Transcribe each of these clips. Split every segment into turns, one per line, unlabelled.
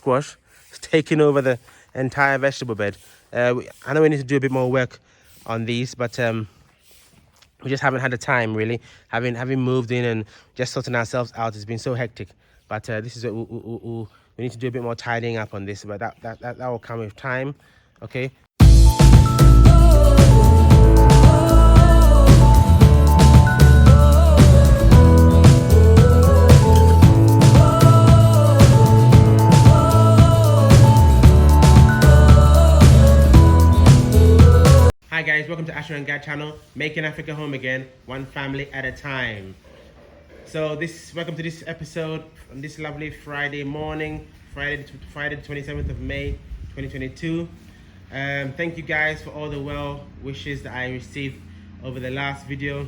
squash. It's taking over the entire vegetable bed. I know we need to do a bit more work on these, but we just haven't had the time really. Having moved in and just sorting ourselves out, it's been so hectic. But this is we need to do a bit more tidying up on this, but that will come with time. Okay. Hi guys, welcome to AsherGad channel, making Africa home again, one family at a time. So welcome to this episode on this lovely Friday morning, Friday the 27th of May 2022. Thank you guys for all the well wishes that I received over the last video.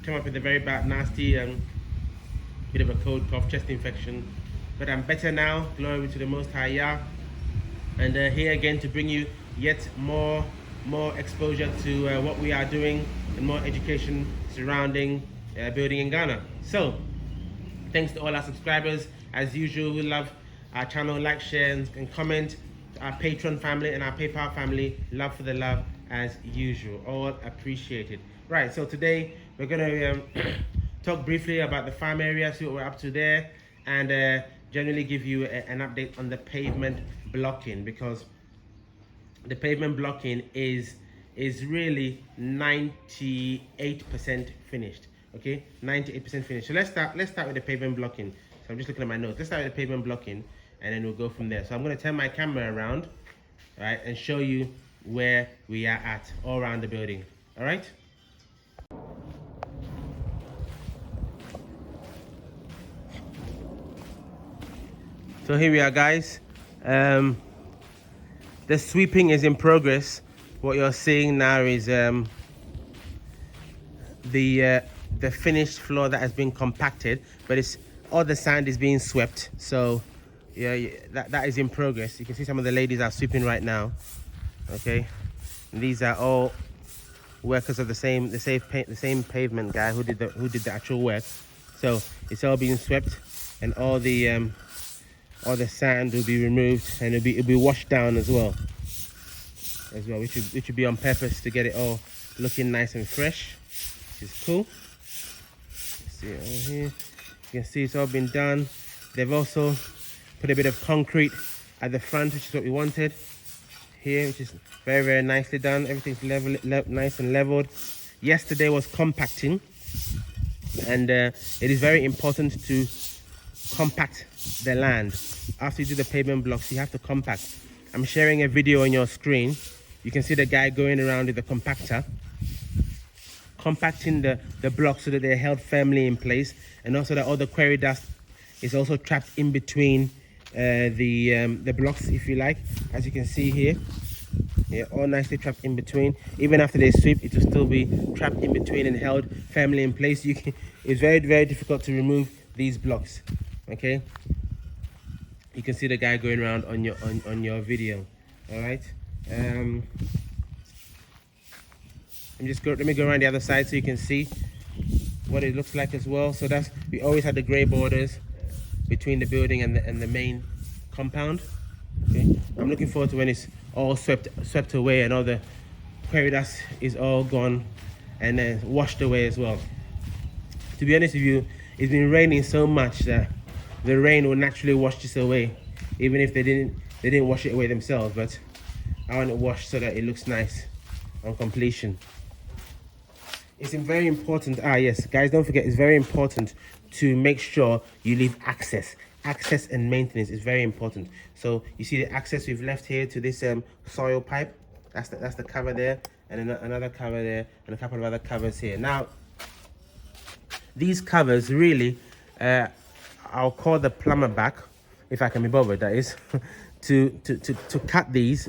Came up with a very bad, nasty bit of a cold, cough, chest infection, but I'm better now. Glory to the Most High Yah, and here again to bring you yet more exposure to what we are doing and more education surrounding building in Ghana. So thanks to all our subscribers. As usual, we love our channel. Like, share and comment. To our Patreon family and our PayPal family, love for the love as usual, all appreciated. Right, so today we're gonna talk briefly about the farm area, see what we're up to there, and generally give you an update on the pavement blocking, because the pavement blocking is really 98% finished. Okay, 98% finished. So let's start with the pavement blocking. So I'm just looking at my notes. Let's start with the pavement blocking, and then we'll go from there. So I'm going to turn my camera around, right, and show you where we are at all around the building. All right. So here we are, guys. The sweeping is in progress. What you're seeing now is the finished floor that has been compacted, but it's all the sand is being swept. So yeah, that is in progress. You can see some of the ladies are sweeping right now. Okay, and these are all workers of the same pavement guy who did the actual work. So it's all being swept, and all the sand will be removed, and it'll be washed down as well, which would be on purpose to get it all looking nice and fresh, which is cool. Let's see it over here. You can see it's all been done. They've also put a bit of concrete at the front, which is what we wanted here, which is very, very nicely done. Everything's nice and leveled. Yesterday was compacting, and it is very important to compact the land. After you do the pavement blocks, you have to compact. I'm sharing a video on your screen. You can see the guy going around with the compactor, compacting the blocks so that they're held firmly in place, and also that all the quarry dust is also trapped in between the blocks, if you like. As you can see here, yeah, all nicely trapped in between. Even after they sweep, it will still be trapped in between and held firmly in place. It's very, very difficult to remove these blocks. Okay, you can see the guy going around on your video. All right, let me go around the other side so you can see what it looks like as well. So we always had the gray borders between the building and the main compound. Okay, I'm looking forward to when it's all swept away and all the quarry dust is all gone and then washed away as well. To be honest with you, it's been raining so much that the rain will naturally wash this away, even if they didn't wash it away themselves. But I want it washed so that it looks nice on completion. It's very important. Yes, guys, don't forget, it's very important to make sure you leave access and maintenance is very important. So you see the access we've left here to this soil pipe. That's the cover there, and another cover there, and a couple of other covers here. Now these covers really, I'll call the plumber back, if I can be bothered, that is, to cut these,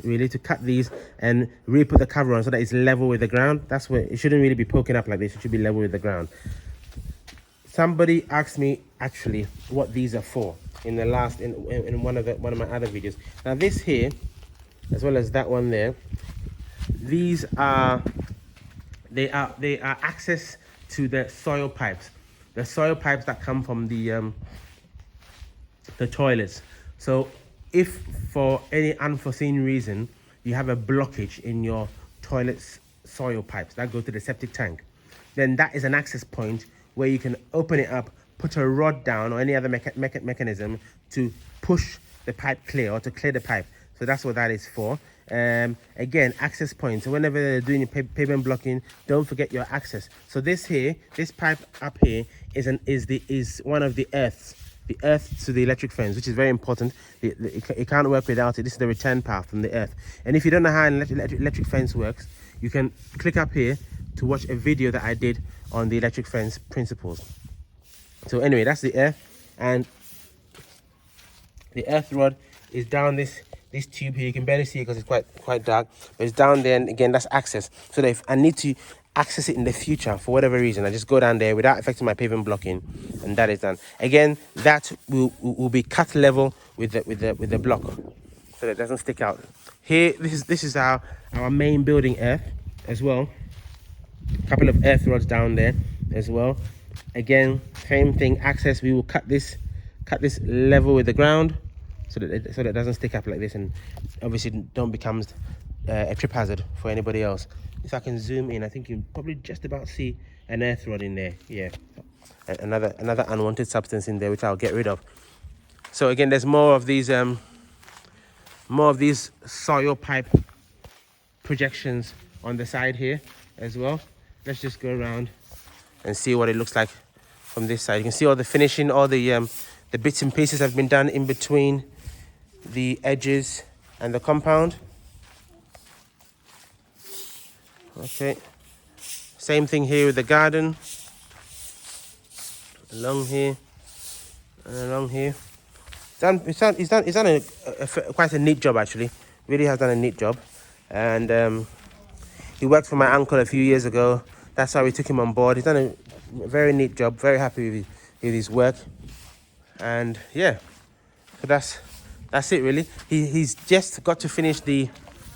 and really put the cover on so that it's level with the ground. That's where it shouldn't really be poking up like this. It should be level with the ground. Somebody asked me actually what these are for in one of my other videos. Now this here, as well as that one there, these are access to the soil pipes. The soil pipes that come from the toilets. So if for any unforeseen reason you have a blockage in your toilet's soil pipes that go to the septic tank, then that is an access point where you can open it up, put a rod down or any other mechanism to push the pipe clear or to clear the pipe. So that's what that is for. Again, access points. So whenever they're doing your pavement blocking, don't forget your access. So this pipe up here is one of the earths to the electric fence, which is very important. It can't work without it. This is the return path from the earth. And if you don't know how an electric fence works, you can click up here to watch a video that I did on the electric fence principles. So anyway, that's the earth, and the earth rod is down this tube here. You can barely see it because it's quite dark, but it's down there, and again, that's access. So that if I need to access it in the future for whatever reason, I just go down there without affecting my pavement blocking, and that is done. Again, that will be cut level with the block, so that it doesn't stick out. Here, this is our main building earth as well. A couple of earth rods down there as well. Again, same thing, access. We will cut this level with the ground so that it doesn't stick up like this, and obviously don't become a trip hazard for anybody else. If I can zoom in, I think you probably just about see an earth rod in there. Yeah, another unwanted substance in there, which I'll get rid of. So again, there's more of these soil pipe projections on the side here as well. Let's just go around and see what it looks like from this side. You can see all the finishing, all the bits and pieces have been done in between the edges and the compound. Okay, same thing here with the garden, along here and along here. He's done quite a neat job, actually. Really has done a neat job. And he worked for my uncle a few years ago. That's how we took him on board. He's done a very neat job. Very happy with his work. And yeah, so that's it really. He's just got to finish he's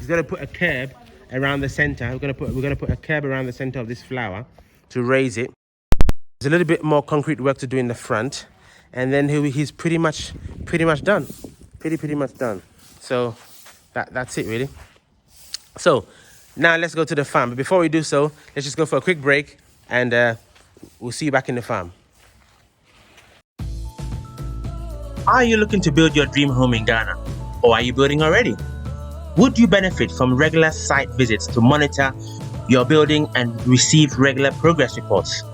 got to put a curb around the center. We're gonna put a curb around the center of this flower to raise it. There's a little bit more concrete work to do in the front, and then he's pretty much done. Pretty much done. So that's it really. So now let's go to the farm. But before we do so, let's just go for a quick break, and we'll see you back in the farm.
Are you looking to build your dream home in Ghana? Or are you building already? Would you benefit from regular site visits to monitor your building and receive regular progress reports?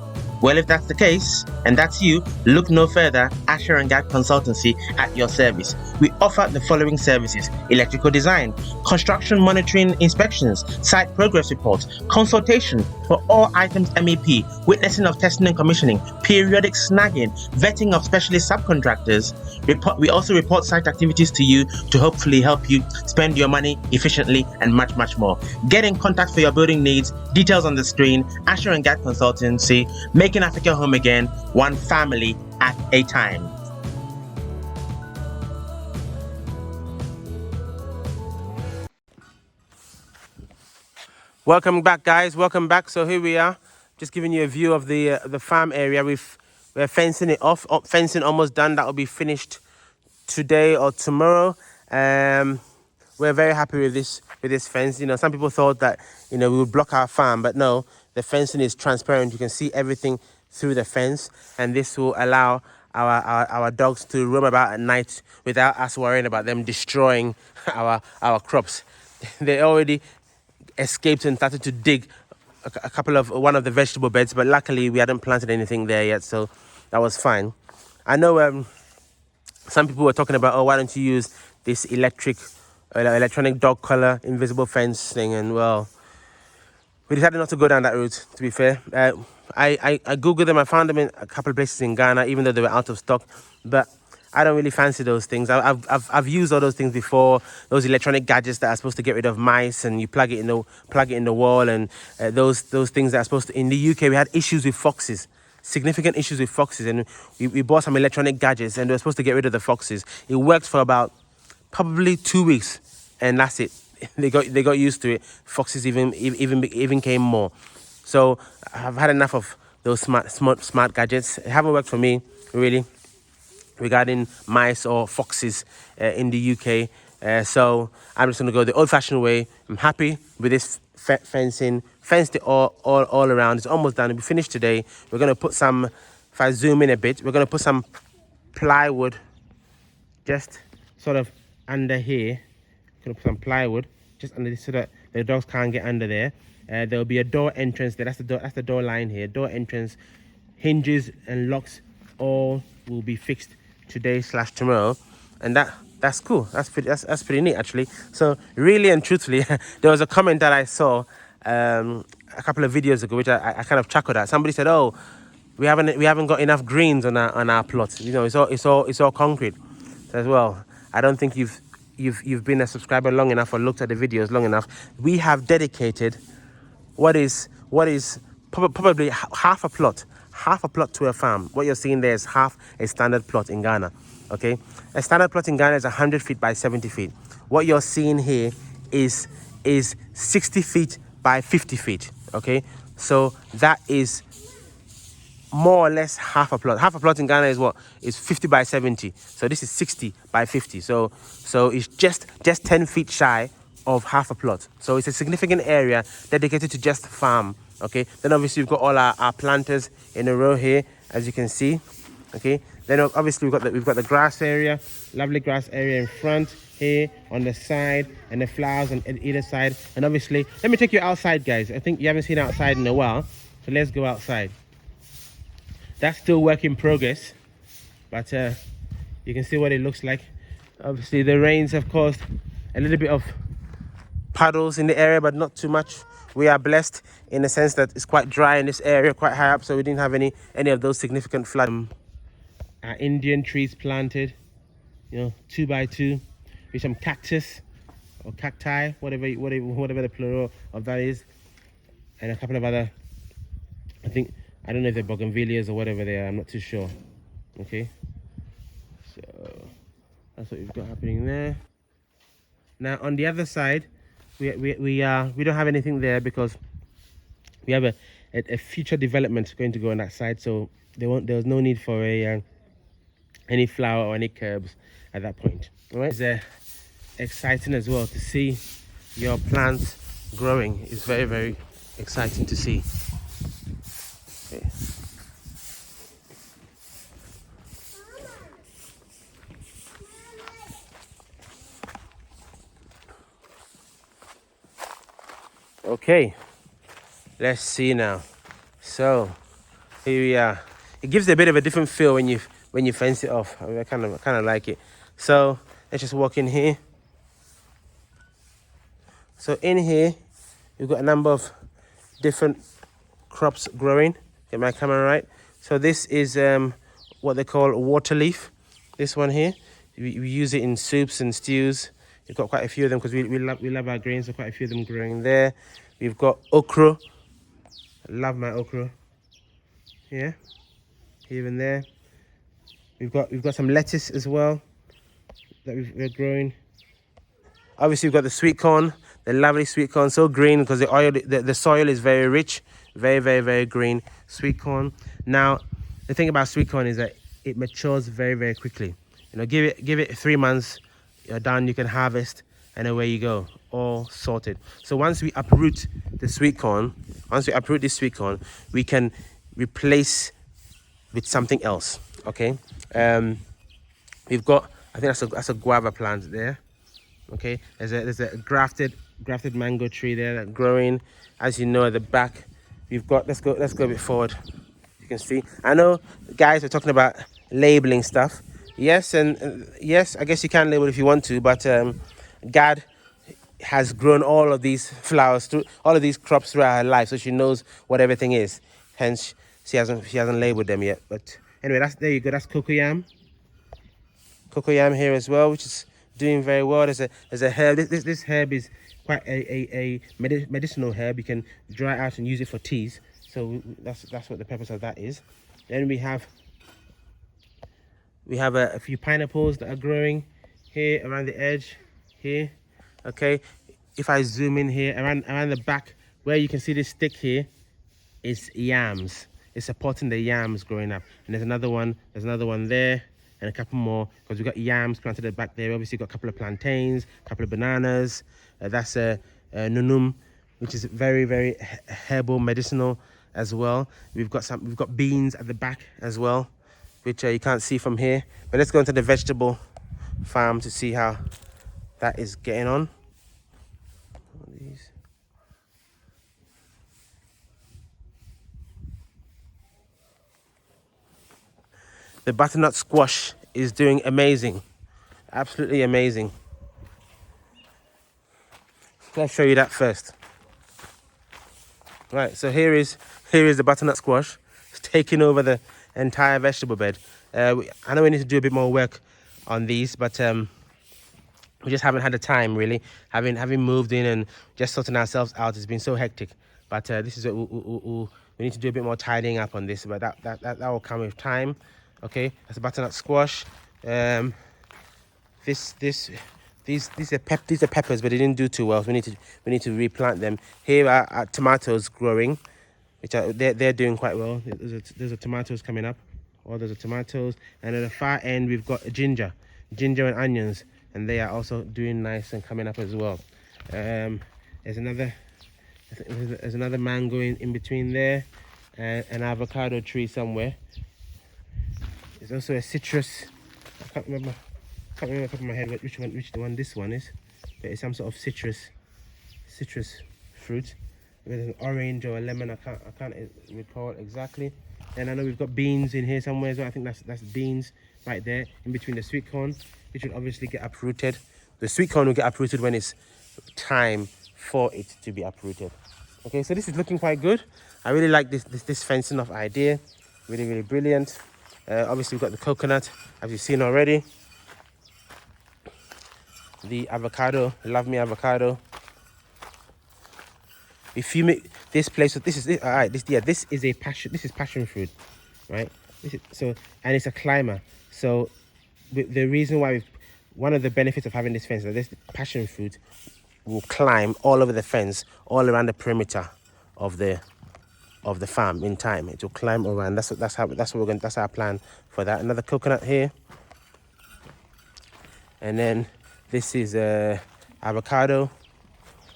Well, if that's the case, and that's you, look no further. AsherGad Consultancy at your service. We offer the following services: electrical design, construction monitoring inspections, site progress reports, consultation for all items MEP, witnessing of testing and commissioning, periodic snagging, vetting of specialist subcontractors. We also report site activities to you to hopefully help you spend your money efficiently, and much more. Get in contact for your building needs. Details on the screen. AsherGad Consultancy, making Africa home again, one family at a time.
Welcome back, guys. Welcome back. So here we are, just giving you a view of the farm area. We're fencing it off. Fencing almost done. That will be finished today or tomorrow. We're very happy with this fence. You know, some people thought that, you know, we would block our farm, but no, the fencing is transparent. You can see everything through the fence, and this will allow our dogs to roam about at night without us worrying about them destroying our crops. They already escaped and started to dig one of the vegetable beds, but luckily we hadn't planted anything there yet, so that was fine. I know some people were talking about, oh, why don't you use this electronic dog collar invisible fence thing, and well, we decided not to go down that route, to be fair. I googled them. I found them in a couple of places in Ghana, even though they were out of stock, but I don't really fancy those things. I've used all those things before. Those electronic gadgets that are supposed to get rid of mice, and you plug it in the wall, and those things that are supposed to. In the UK, we had issues with foxes, significant issues with foxes, and we bought some electronic gadgets, and they were supposed to get rid of the foxes. It worked for about probably 2 weeks, and that's it. They got used to it. Foxes even came more. So I've had enough of those smart gadgets. It haven't worked for me really. regarding mice or foxes in the UK. So I'm just going to go the old-fashioned way. I'm happy with this fencing. Fenced it all around. It's almost done. It'll be finished today. We're going to put some, if I zoom in a bit, we're going to put some plywood just sort of under here. Going to put some plywood just under this so that the dogs can't get under there. There will be a door entrance there. That's the door. That's the door line here. Door entrance, hinges and locks all will be fixed today/tomorrow, and that's cool. That's pretty neat actually. So really and truthfully, there was a comment that I saw a couple of videos ago, which I kind of chuckled at. Somebody said, "Oh, we haven't got enough greens on our plot. You know, it's all concrete." So as well, I don't think you've been a subscriber long enough or looked at the videos long enough. We have dedicated what is probably half a plot to a farm. What you're seeing there is half a standard plot in Ghana. Okay, a standard plot in Ghana is 100 feet by 70 feet. What you're seeing here is 60 feet by 50 feet. Okay, so that is more or less half a plot. Half a plot in Ghana is what? Is 50 by 70. So this is 60 by 50. So it's just 10 feet shy of half a plot. So it's a significant area dedicated to just farm. Okay, then obviously we've got all our planters in a row here, as you can see. Okay, then obviously we've got the grass area, lovely grass area in front here, on the side, and the flowers on either side. And obviously, let me take you outside, guys. I think you haven't seen outside in a while, so let's go outside. That's still work in progress, but you can see what it looks like. Obviously the rains have caused a little bit of puddles in the area, but not too much. We are blessed in the sense that it's quite dry in this area, quite high up, so we didn't have any of those significant floods. Our Indian trees planted, you know, 2 by 2, with some cactus or cacti, whatever the plural of that is, and a couple of other, I don't know if they're bougainvilleas or whatever they are, I'm not too sure. Okay, so that's what we've got happening there. Now on the other side, we don't have anything there because we have a future development going to go on that side, so there was no need for any flower or any curbs at that point. All right, it's exciting as well to see your plants growing. It's very, very exciting to see. Okay. Okay, let's see now. So here we are. It gives a bit of a different feel when you fence it off. I kind of like it. So let's just walk in here. So in here you've got a number of different crops growing. Get my camera right. So this is what they call water leaf. This one here, we use it in soups and stews. We've got quite a few of them because we love our grains. So quite a few of them growing there. We've got okra. I love my okra. Yeah, here and there. We've got some lettuce as well that we're growing. Obviously we've got the sweet corn, the lovely sweet corn, so green because the soil is very rich, very, very, very green. Sweet corn. Now the thing about sweet corn is that it matures very, very quickly. You know, give it 3 months, you're done. You can harvest, and away you go, all sorted. So once we uproot the sweet corn, we can replace with something else. Okay, we've got, I think that's a guava plant there. Okay, there's a grafted mango tree there that's growing. As you know, at the back we've got, let's go a bit forward. You can see, I know guys are talking about labeling stuff. Yes, and yes, I guess you can label if you want to, but Gad has grown all of these flowers through all of these crops throughout her life, so she knows what everything is. Hence she hasn't labeled them yet. But anyway, there you go. That's cocoyam here as well, which is doing very well. There's a herb. This herb is quite a medicinal herb. You can dry out and use it for teas. So that's what the purpose of that is. Then we have a few pineapples that are growing here around the edge here. Okay, if I zoom in here around the back where you can see this stick here is yams. It's supporting the yams growing up. And there's another one there, and a couple more because we've got yams planted at the back there. Obviously, got a couple of plantains, a couple of bananas. That's a nunum, which is very, very herbal, medicinal as well. We've got beans at the back as well, which you can't see from here. But let's go into the vegetable farm to see how that is getting on. The butternut squash is doing amazing, absolutely amazing. Let's show you that first. Right, so here is the butternut squash. It's taking over the entire vegetable bed. I know we need to do a bit more work on these, but we just haven't had the time really. Having moved in and just sorting ourselves out, it's been so hectic. But this is we need to do a bit more tidying up on this, but that will come with time. Okay, that's a butternut squash. These are peppers, but they didn't do too well. So we need to replant them. Here are tomatoes growing, which they're doing quite well. There's a tomatoes coming up. Oh, there's a tomatoes, and at the far end we've got ginger and onions, and they are also doing nice and coming up as well. There's another mango in between there, and an avocado tree somewhere. There's also a citrus. I can't remember off the top of my head which one this one is, but it's some sort of citrus fruit. There's an orange or a lemon. I can't recall exactly. And I know we've got beans in here somewhere as well. I think that's beans right there in between the sweet corn, which will obviously get uprooted. The sweet corn will get uprooted when it's time for it to be uprooted. Okay, so this is looking quite good. I really like this fencing off idea. Really, really brilliant. Obviously we've got the coconut, as you've seen already. The avocado, love me avocado. If you make this place, this is it. All right, this is a passion. This is passion fruit, right? And it's a climber. So the reason why one of the benefits of having this fence is that this passion fruit will climb all over the fence, all around the perimeter of the farm. In time, it will climb around. That's our plan for that. Another coconut here, and then this is avocado,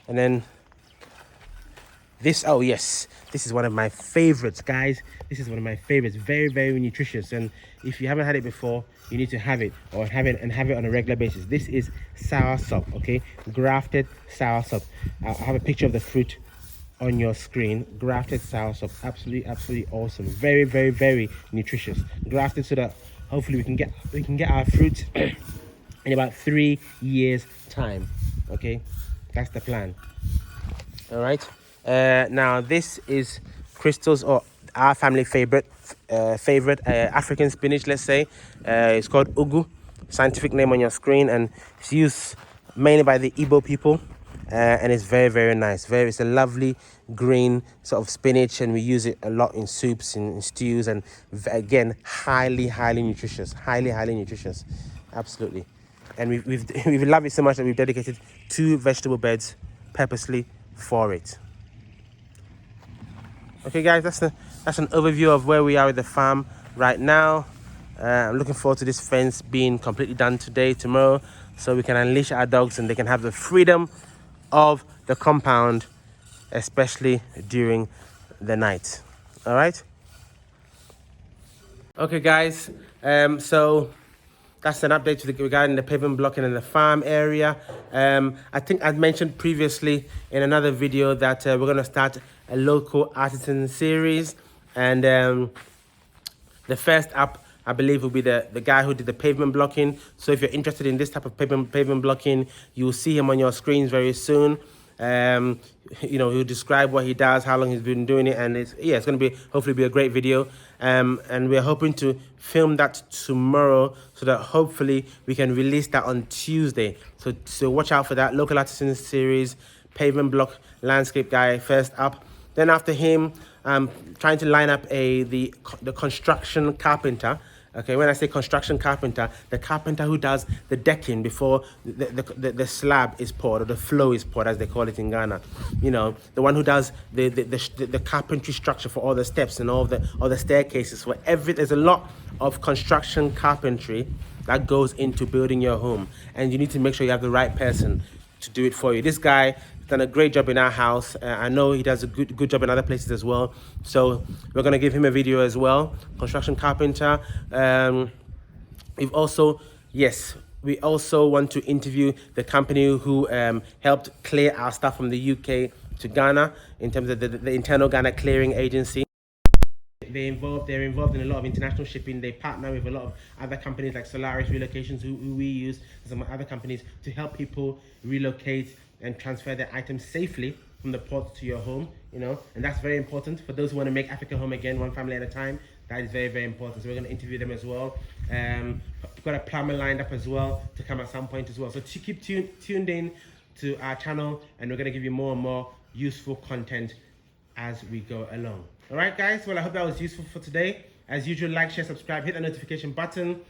and then this. Oh yes, this is one of my favorites, guys. This is one of my favorites. Very, very nutritious, and if you haven't had it before, you need to have it have it on a regular basis. This is soursop, okay? Grafted soursop. I have a picture of the fruit on your screen. Grafted soursop, absolutely awesome. Very, very, very nutritious. Grafted so that hopefully we can get our fruit in about 3 years time. Okay, that's the plan. All right, now this is Crystal's, or our family favorite African spinach, let's say. It's called ugu, scientific name on your screen, and it's used mainly by the Igbo people. And it's very, very nice. It's a lovely green sort of spinach, and we use it a lot in soups, in stews, and again, highly nutritious. Highly nutritious, absolutely. And we love it so much that we've dedicated 2 vegetable beds purposely for it. Okay, guys, that's an overview of where we are with the farm right now. I'm looking forward to this fence being completely done today, tomorrow, so we can unleash our dogs and they can have the freedom of the compound, especially during the night. All right, okay, guys, so that's an update regarding the pavement blocking in the farm area. I think I'd mentioned previously in another video that we're going to start a local artisan series, and the first up, I believe, will be the guy who did the pavement blocking. So if you're interested in this type of pavement blocking, you'll see him on your screens very soon. He'll describe what he does, how long he's been doing it, and it's going to hopefully be a great video. And we're hoping to film that tomorrow so that hopefully we can release that on Tuesday. So watch out for that local artisan series, pavement block landscape guy first up. Then after him, I'm trying to line up the construction carpenter. Okay, when I say construction carpenter, the carpenter who does the decking before the slab is poured, or the floor is poured, as they call it in Ghana. You know, the one who does the carpentry structure for all the steps and all the staircases. For there's a lot of construction carpentry that goes into building your home, and you need to make sure you have the right person to do it for you. This guy done a great job in our house. I know he does a good job in other places as well, so we're going to give him a video as well. Construction carpenter. We also want to interview the company who helped clear our stuff from the UK to Ghana, in terms of the internal Ghana clearing agency. They're involved in a lot of international shipping. They partner with a lot of other companies like Solaris Relocations, who we use, some other companies, to help people relocate and transfer their items safely from the port to your home, you know, and that's very important for those who want to make Africa home again, one family at a time. That is very, very important. So we're going to interview them as well. We've got a plumber lined up as well to come at some point as well. So to keep tuned in to our channel, and we're going to give you more and more useful content as we go along. All right, guys. Well, I hope that was useful for today. As usual, like, share, subscribe, hit the notification button,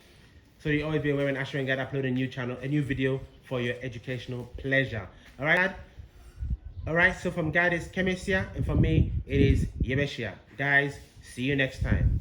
so you always be aware when AsherGad upload a new video for your educational pleasure. All right. All right. So from Gad is Kemesia, and from me it is Yebeshia. Guys, see you next time.